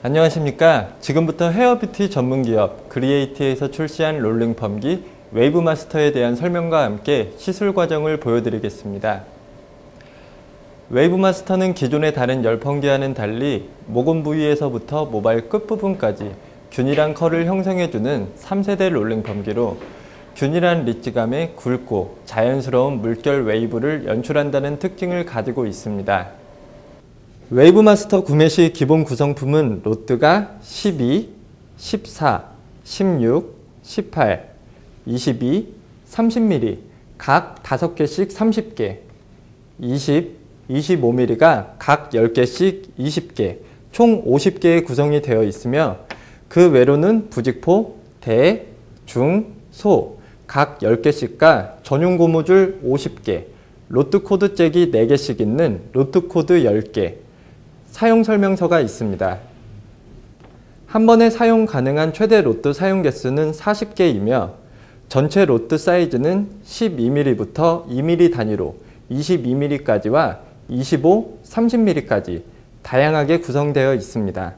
안녕하십니까. 지금부터 헤어뷰티 전문기업 그리에이티에서 출시한 롤링 펌기 웨이브마스터에 대한 설명과 함께 시술 과정을 보여드리겠습니다. 웨이브마스터는 기존의 다른 열 펌기와는 달리 모공 부위에서부터 모발 끝부분까지 균일한 컬을 형성해주는 3세대 롤링 펌기로 균일한 리치감에 굵고 자연스러운 물결 웨이브를 연출한다는 특징을 가지고 있습니다. 웨이브마스터 구매 시 기본 구성품은 로트가 12, 14, 16, 18, 22, 30mm 각 5개씩 30개, 20, 25mm가 각 10개씩 20개, 총 50개의 구성이 되어 있으며 그 외로는 부직포, 대, 중, 소 각 10개씩과 전용 고무줄 50개, 로트 코드 잭이 4개씩 있는 로트 코드 10개, 사용 설명서가 있습니다. 한 번에 사용 가능한 최대 로트 사용 개수는 40개이며 전체 로트 사이즈는 12mm부터 2mm 단위로 22mm까지와 25, 30mm까지 다양하게 구성되어 있습니다.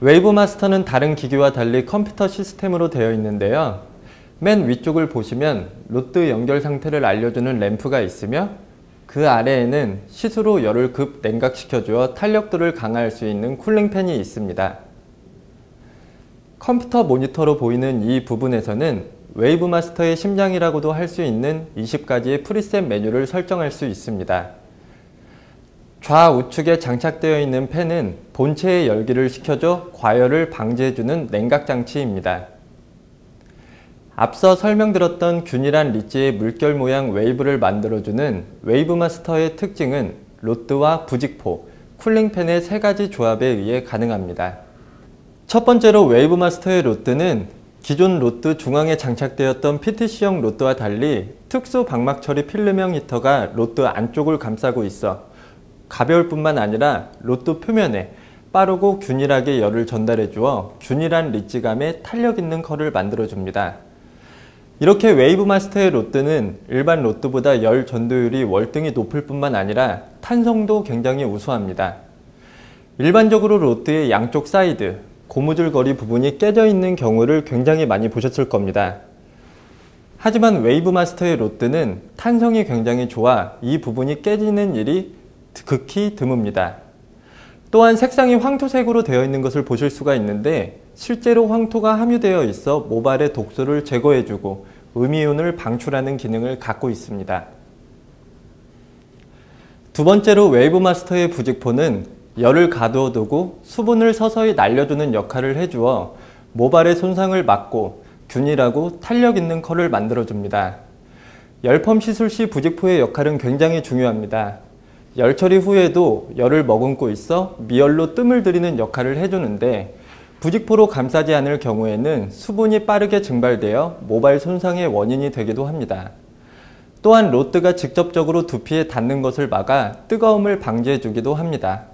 웨이브마스터는 다른 기기와 달리 컴퓨터 시스템으로 되어 있는데요. 맨 위쪽을 보시면 로트 연결 상태를 알려주는 램프가 있으며 그 아래에는 시스로 열을 급 냉각시켜주어 탄력도를 강화할 수 있는 쿨링팬이 있습니다. 컴퓨터 모니터로 보이는 이 부분에서는 웨이브마스터의 심장이라고도 할 수 있는 20가지의 프리셋 메뉴를 설정할 수 있습니다. 좌우측에 장착되어 있는 팬은 본체의 열기를 식혀줘 과열을 방지해주는 냉각 장치입니다. 앞서 설명드렸던 균일한 리치의 물결 모양 웨이브를 만들어주는 웨이브마스터의 특징은 로트와 부직포, 쿨링팬의 3가지 조합에 의해 가능합니다. 첫 번째로 웨이브마스터의 로트는 기존 로트 중앙에 장착되었던 PTC형 로트와 달리 특수 방막 처리 필름형 히터가 로트 안쪽을 감싸고 있어 가벼울 뿐만 아니라 로트 표면에 빠르고 균일하게 열을 전달해 주어 균일한 리치감에 탄력 있는 컬을 만들어 줍니다. 이렇게 웨이브마스터의 로트는 일반 로트보다 열 전도율이 월등히 높을 뿐만 아니라 탄성도 굉장히 우수합니다. 일반적으로 로트의 양쪽 사이드, 고무줄 거리 부분이 깨져 있는 경우를 굉장히 많이 보셨을 겁니다. 하지만 웨이브마스터의 로트는 탄성이 굉장히 좋아 이 부분이 깨지는 일이 극히 드뭅니다. 또한 색상이 황토색으로 되어 있는 것을 보실 수가 있는데 실제로 황토가 함유되어 있어 모발의 독소를 제거해주고 음이온을 방출하는 기능을 갖고 있습니다. 두 번째로 웨이브마스터의 부직포는 열을 가두어두고 수분을 서서히 날려주는 역할을 해주어 모발의 손상을 막고 균일하고 탄력 있는 컬을 만들어줍니다. 열펌 시술 시 부직포의 역할은 굉장히 중요합니다. 열 처리 후에도 열을 머금고 있어 미열로 뜸을 들이는 역할을 해주는데 부직포로 감싸지 않을 경우에는 수분이 빠르게 증발되어 모발 손상의 원인이 되기도 합니다. 또한 로트가 직접적으로 두피에 닿는 것을 막아 뜨거움을 방지해 주기도 합니다.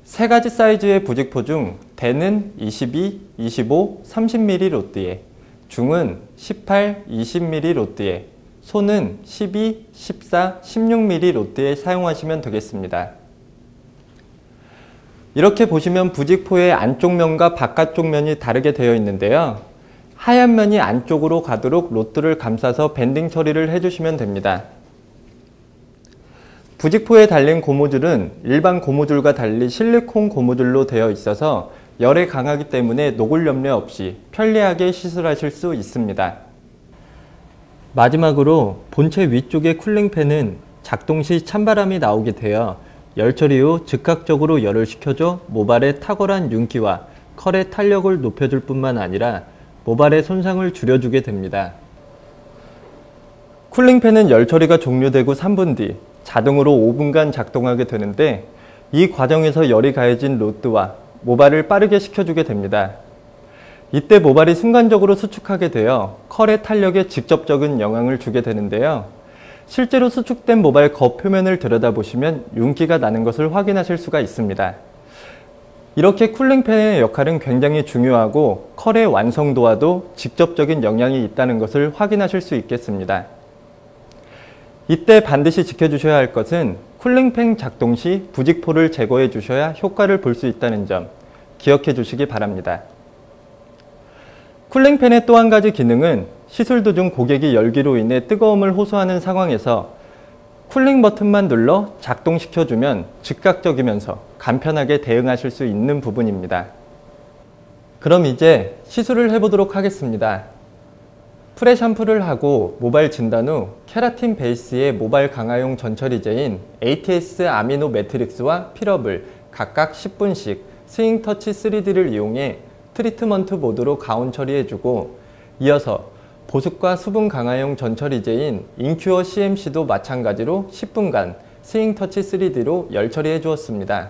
3가지 사이즈의 부직포 중 대는 22, 25, 30mm 로트에, 중은 18, 20mm 로트에, 소는 12, 14, 16mm 로트에 사용하시면 되겠습니다. 이렇게 보시면 부직포의 안쪽 면과 바깥쪽 면이 다르게 되어 있는데요. 하얀 면이 안쪽으로 가도록 로트를 감싸서 밴딩 처리를 해주시면 됩니다. 부직포에 달린 고무줄은 일반 고무줄과 달리 실리콘 고무줄로 되어 있어서 열에 강하기 때문에 녹을 염려 없이 편리하게 시술하실 수 있습니다. 마지막으로 본체 위쪽의 쿨링팬은 작동 시 찬바람이 나오게 되어 열 처리 후 즉각적으로 열을 식혀줘 모발의 탁월한 윤기와 컬의 탄력을 높여줄 뿐만 아니라 모발의 손상을 줄여주게 됩니다. 쿨링팬은 열 처리가 종료되고 3분 뒤 자동으로 5분간 작동하게 되는데 이 과정에서 열이 가해진 로트와 모발을 빠르게 식혀주게 됩니다. 이때 모발이 순간적으로 수축하게 되어 컬의 탄력에 직접적인 영향을 주게 되는데요. 실제로 수축된 모발 겉표면을 들여다보시면 윤기가 나는 것을 확인하실 수가 있습니다. 이렇게 쿨링팬의 역할은 굉장히 중요하고 컬의 완성도와도 직접적인 영향이 있다는 것을 확인하실 수 있겠습니다. 이때 반드시 지켜주셔야 할 것은 쿨링팬 작동 시 부직포를 제거해 주셔야 효과를 볼 수 있다는 점 기억해 주시기 바랍니다. 쿨링팬의 또 한 가지 기능은 시술 도중 고객이 열기로 인해 뜨거움을 호소하는 상황에서 쿨링 버튼만 눌러 작동시켜주면 즉각적이면서 간편하게 대응하실 수 있는 부분입니다. 그럼 이제 시술을 해보도록 하겠습니다. 프레 샴푸를 하고 모발 진단 후 케라틴 베이스의 모발 강화용 전처리제인 ATS 아미노 매트릭스와 필업을 각각 10분씩 스윙터치 3D를 이용해 트리트먼트 모드로 가온 처리해주고, 이어서 보습과 수분 강화용 전처리제인 인큐어 CMC도 마찬가지로 10분간 스윙터치 3D로 열 처리해 주었습니다.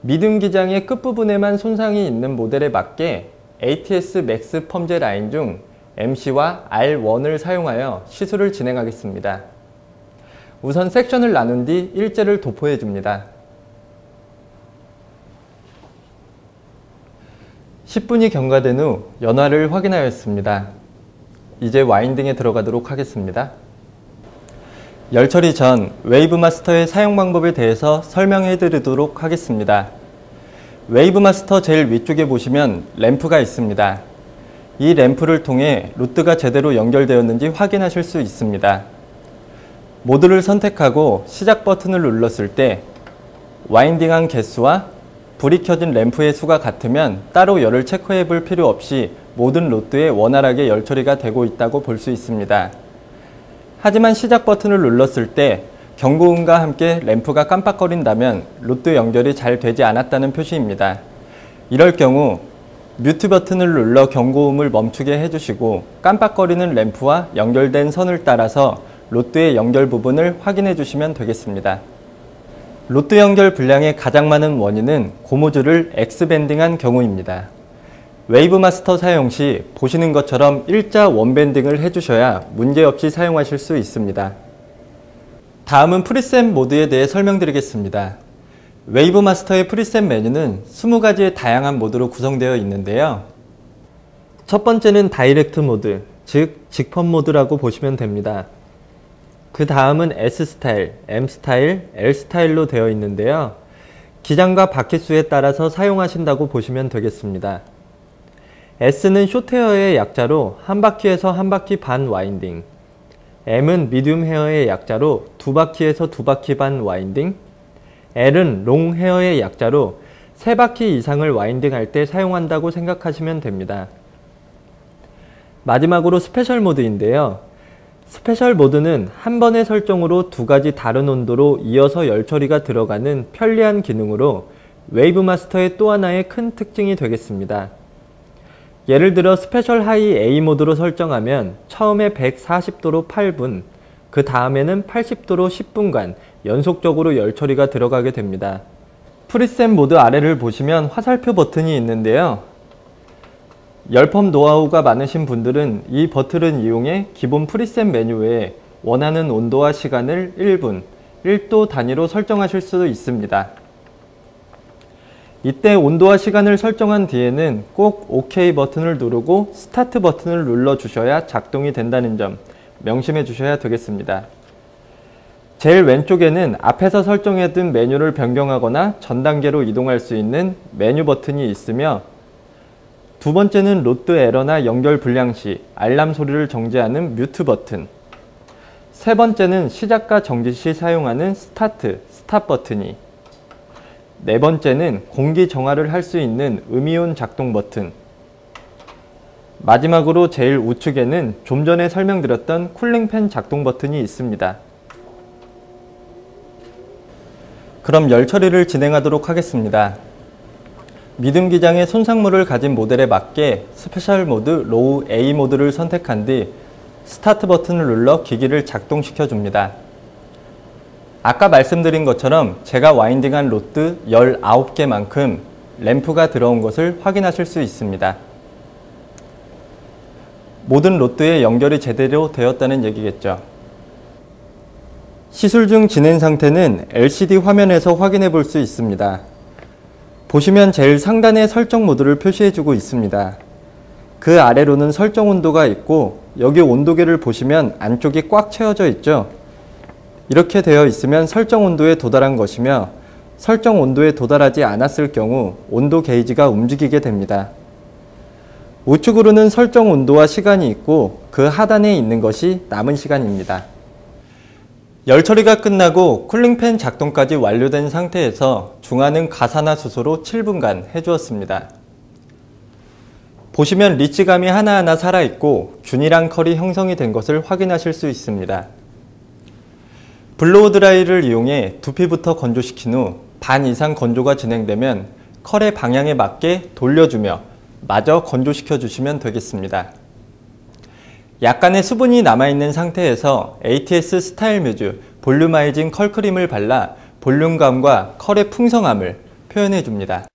미듬 기장의 끝부분에만 손상이 있는 모델에 맞게 ATS 맥스 펌제 라인 중 MC와 R1을 사용하여 시술을 진행하겠습니다. 우선 섹션을 나눈 뒤 일제를 도포해 줍니다. 10분이 경과된 후 연화를 확인하였습니다. 이제 와인딩에 들어가도록 하겠습니다. 열 처리 전 웨이브 마스터의 사용 방법에 대해서 설명해 드리도록 하겠습니다. 웨이브 마스터 제일 위쪽에 보시면 램프가 있습니다. 이 램프를 통해 로드가 제대로 연결되었는지 확인하실 수 있습니다. 모드를 선택하고 시작 버튼을 눌렀을 때 와인딩한 개수와 불이 켜진 램프의 수가 같으면 따로 열을 체크해 볼 필요 없이 모든 로드에 원활하게 열 처리가 되고 있다고 볼 수 있습니다. 하지만 시작 버튼을 눌렀을 때 경고음과 함께 램프가 깜빡거린다면 로드 연결이 잘 되지 않았다는 표시입니다. 이럴 경우 뮤트 버튼을 눌러 경고음을 멈추게 해주시고 깜빡거리는 램프와 연결된 선을 따라서 로드의 연결 부분을 확인해 주시면 되겠습니다. 로드 연결 불량의 가장 많은 원인은 고무줄을 X밴딩한 경우입니다. 웨이브 마스터 사용 시 보시는 것처럼 일자 원밴딩을 해주셔야 문제없이 사용하실 수 있습니다. 다음은 프리셋 모드에 대해 설명드리겠습니다. 웨이브 마스터의 프리셋 메뉴는 20가지의 다양한 모드로 구성되어 있는데요. 첫 번째는 다이렉트 모드, 즉 직펀 모드라고 보시면 됩니다. 그 다음은 S스타일, M스타일, L스타일로 되어 있는데요. 기장과 바퀴수에 따라서 사용하신다고 보시면 되겠습니다. S는 숏 헤어의 약자로 한 바퀴에서 한 바퀴 반 와인딩, M은 미디움 헤어의 약자로 두 바퀴에서 두 바퀴 반 와인딩, L은 롱 헤어의 약자로 세 바퀴 이상을 와인딩할 때 사용한다고 생각하시면 됩니다. 마지막으로 스페셜 모드인데요. 스페셜 모드는 한 번의 설정으로 두 가지 다른 온도로 이어서 열 처리가 들어가는 편리한 기능으로 웨이브 마스터의 또 하나의 큰 특징이 되겠습니다. 예를 들어 스페셜 하이 A 모드로 설정하면 처음에 140도로 8분, 그 다음에는 80도로 10분간 연속적으로 열 처리가 들어가게 됩니다. 프리셋 모드 아래를 보시면 화살표 버튼이 있는데요. 열펌 노하우가 많으신 분들은 이 버튼을 이용해 기본 프리셋 메뉴에 원하는 온도와 시간을 1분, 1도 단위로 설정하실 수도 있습니다. 이때 온도와 시간을 설정한 뒤에는 꼭 OK 버튼을 누르고 스타트 버튼을 눌러 주셔야 작동이 된다는 점 명심해 주셔야 되겠습니다. 제일 왼쪽에는 앞에서 설정해둔 메뉴를 변경하거나 전 단계로 이동할 수 있는 메뉴 버튼이 있으며, 두 번째는 로드 에러나 연결 불량 시 알람 소리를 정지하는 뮤트 버튼, 세 번째는 시작과 정지 시 사용하는 스타트, 스탑 버튼이, 네 번째는 공기 정화를 할 수 있는 음이온 작동 버튼, 마지막으로 제일 우측에는 좀 전에 설명드렸던 쿨링팬 작동 버튼이 있습니다. 그럼 열 처리를 진행하도록 하겠습니다. 미듬 기장의 손상물을 가진 모델에 맞게 스페셜 모드 로우 A 모드를 선택한 뒤 스타트 버튼을 눌러 기기를 작동시켜 줍니다. 아까 말씀드린 것처럼 제가 와인딩한 로드 19개만큼 램프가 들어온 것을 확인하실 수 있습니다. 모든 로드에 연결이 제대로 되었다는 얘기겠죠. 시술 중 진행 상태는 LCD 화면에서 확인해 볼 수 있습니다. 보시면 제일 상단에 설정 모드를 표시해주고 있습니다. 그 아래로는 설정 온도가 있고, 여기 온도계를 보시면 안쪽이 꽉 채워져 있죠. 이렇게 되어 있으면 설정 온도에 도달한 것이며 설정 온도에 도달하지 않았을 경우 온도 게이지가 움직이게 됩니다. 우측으로는 설정 온도와 시간이 있고 그 하단에 있는 것이 남은 시간입니다. 열 처리가 끝나고 쿨링팬 작동까지 완료된 상태에서 중화는 가산화수소로 7분간 해주었습니다. 보시면 리치감이 하나하나 살아있고 균일한 컬이 형성이 된 것을 확인하실 수 있습니다. 블로우 드라이를 이용해 두피부터 건조시킨 후 반 이상 건조가 진행되면 컬의 방향에 맞게 돌려주며 마저 건조시켜 주시면 되겠습니다. 약간의 수분이 남아있는 상태에서 ATS 스타일 뮤즈 볼륨아이징 컬크림을 발라 볼륨감과 컬의 풍성함을 표현해 줍니다.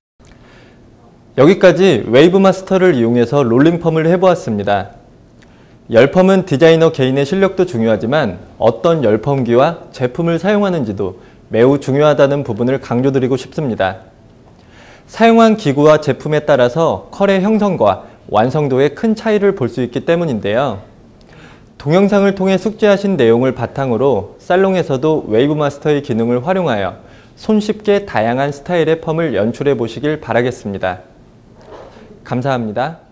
여기까지 웨이브 마스터를 이용해서 롤링펌을 해보았습니다. 열펌은 디자이너 개인의 실력도 중요하지만 어떤 열펌기와 제품을 사용하는지도 매우 중요하다는 부분을 강조드리고 싶습니다. 사용한 기구와 제품에 따라서 컬의 형성과 완성도에 큰 차이를 볼 수 있기 때문인데요. 동영상을 통해 숙지하신 내용을 바탕으로 살롱에서도 웨이브 마스터의 기능을 활용하여 손쉽게 다양한 스타일의 펌을 연출해 보시길 바라겠습니다. 감사합니다.